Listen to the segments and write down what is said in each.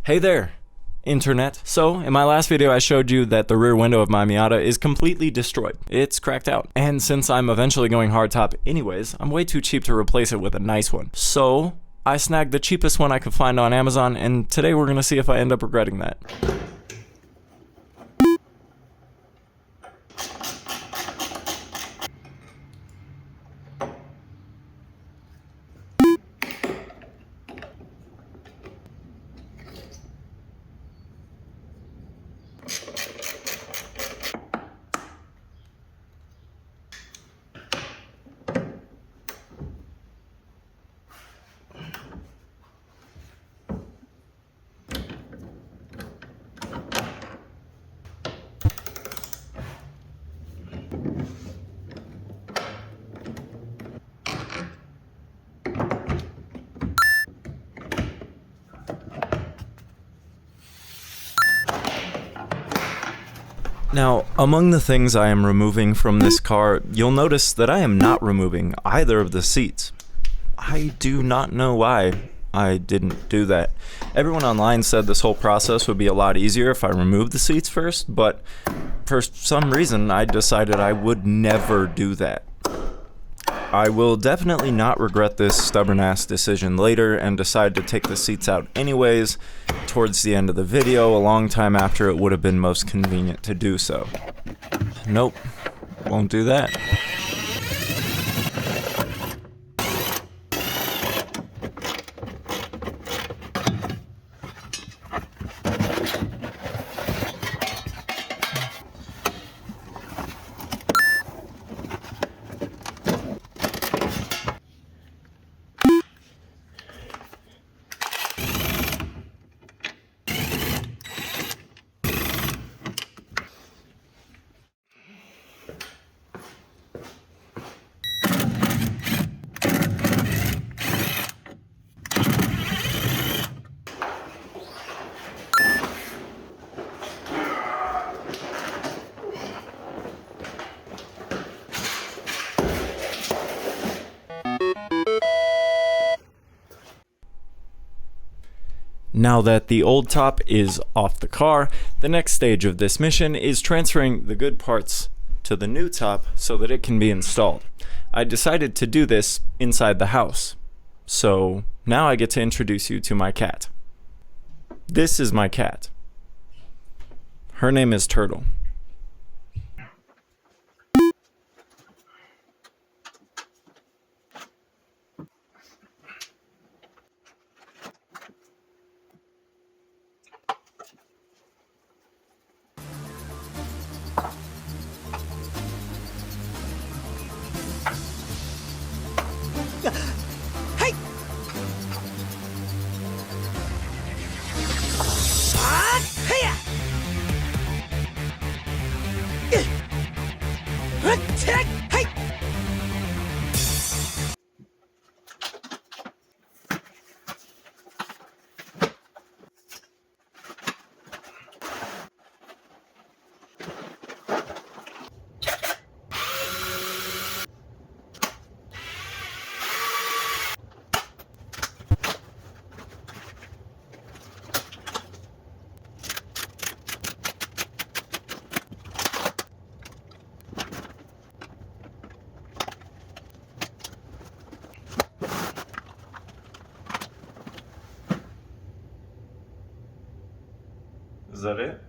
Hey there, internet. So, in my last video I showed you that the rear window of my Miata is completely destroyed. It's cracked out. And since I'm eventually going hardtop anyways, I'm way too cheap to replace it with a nice one. So, I snagged the cheapest one I could find on Amazon, and today we're gonna see if I end up regretting that. Now, among the things I am removing from this car, you'll notice that I am not removing either of the seats. I do not know why I didn't do that. Everyone online said this whole process would be a lot easier if I removed the seats first, but for some reason I decided I would never do that. I will definitely not regret this stubborn-ass decision later and decide to take the seats out anyways towards the end of the video, a long time after it would have been most convenient to do so. Nope, won't do that. Now that the old top is off the car, the next stage of this mission is transferring the good parts to the new top so that it can be installed. I decided to do this inside the house. So now I get to introduce you to my cat. This is my cat. Her name is Turtle. Hey! Hiya! Hey! Is that it?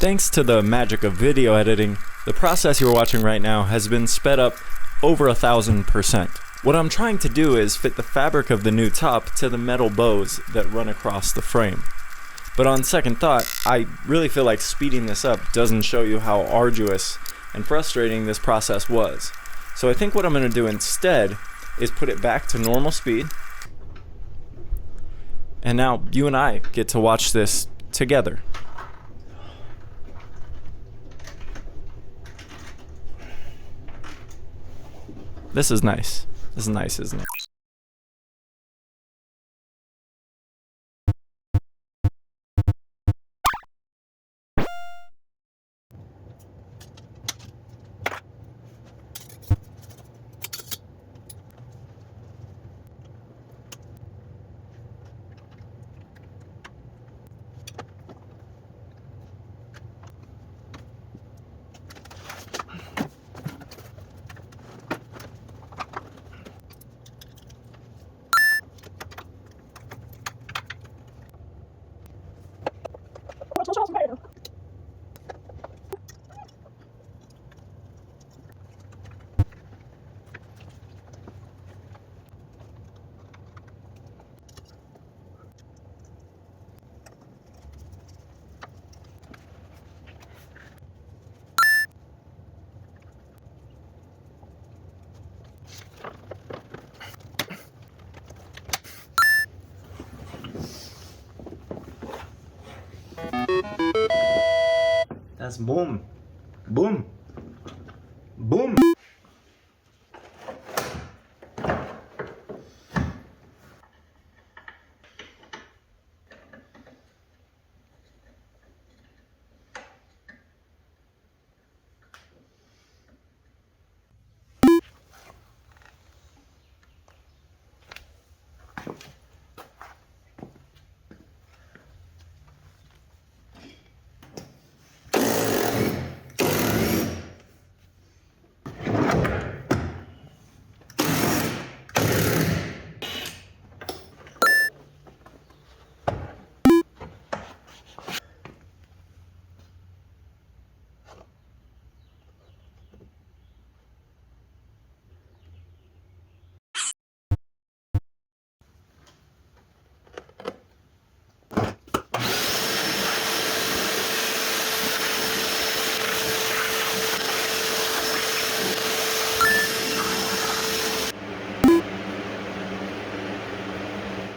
Thanks to the magic of video editing, The process you're watching right now has been sped up over 1,000%. What I'm trying to do is fit the fabric of the new top to the metal bows that run across the frame. But on second thought, I really feel like speeding this up doesn't show you how arduous and frustrating this process was. So I think what I'm going to do instead is put it back to normal speed. And now you and I get to watch this together. This is nice. This is nice, isn't it? That's boom. Boom. Boom.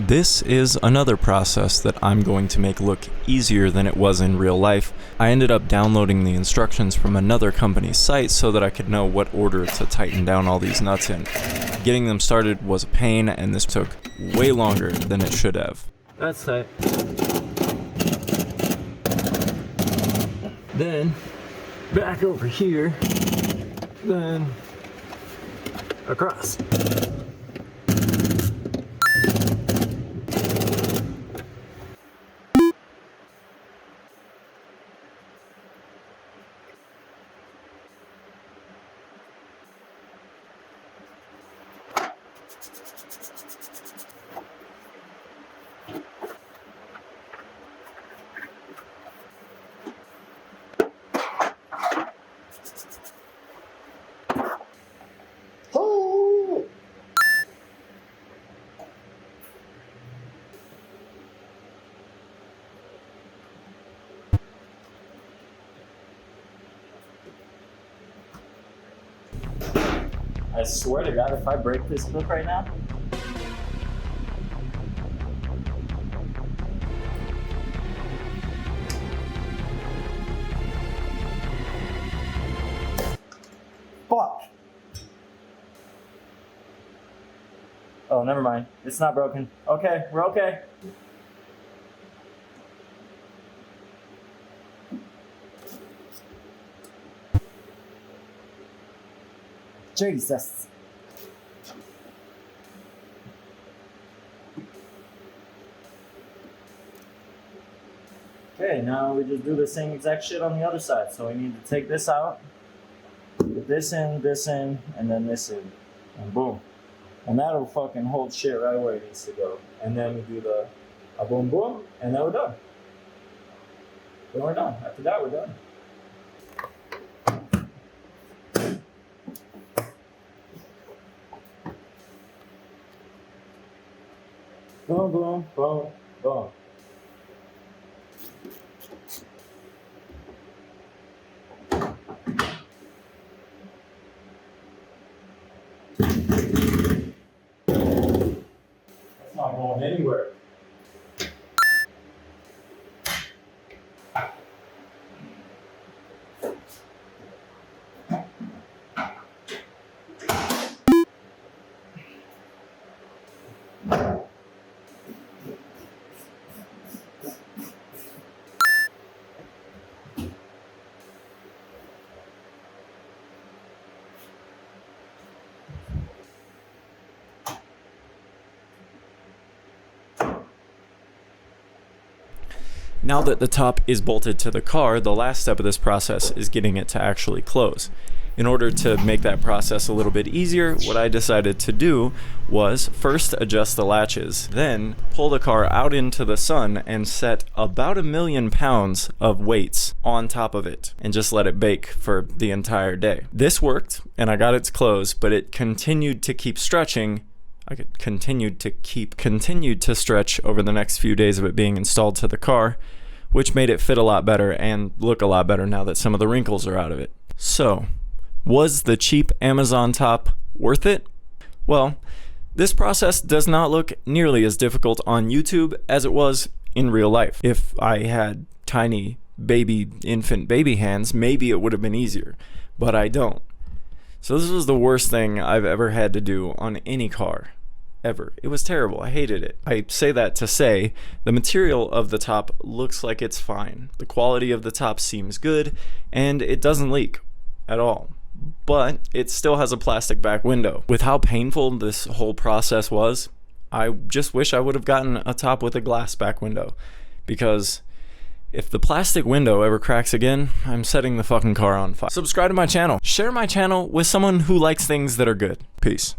This is another process that I'm going to make look easier than it was in real life. I ended up downloading the instructions from another company's site so that I could know what order to tighten down all these nuts in. Getting them started was a pain, and this took way longer than it should have. That's tight. Then, back over here, then across. I swear to God, if I break this clip right now, fuck. Oh, never mind. It's not broken. Okay, we're okay. Jesus. Okay, now we just do the same exact shit on the other side. So we need to take this out, put this in, and then this in. And boom. And that'll fucking hold shit right where it needs to go. And then we do the boom boom, and then we're done. Then we're done. After that, we're done. Boom, boom, boom, boom. That's not going anywhere. Now that the top is bolted to the car, the last step of this process is getting it to actually close. In order to make that process a little bit easier, what I decided to do was first adjust the latches, then pull the car out into the sun and set about 1,000,000 pounds of weights on top of it and just let it bake for the entire day. This worked and I got it to close, but it continued to keep stretching. Continued to stretch over the next few days of it being installed to the car, which made it fit a lot better and look a lot better now that some of the wrinkles are out of it. So, was the cheap Amazon top worth it? Well, this process does not look nearly as difficult on YouTube as it was in real life. If I had tiny infant baby hands, maybe it would have been easier, but I don't. So this was the worst thing I've ever had to do on any car. Ever. It was terrible. I hated it. I say that to say the material of the top looks like it's fine. The quality of the top seems good, and it doesn't leak at all. But it still has a plastic back window. With how painful this whole process was, I just wish I would have gotten a top with a glass back window. Because if the plastic window ever cracks again, I'm setting the fucking car on fire. Subscribe to my channel. Share my channel with someone who likes things that are good. Peace.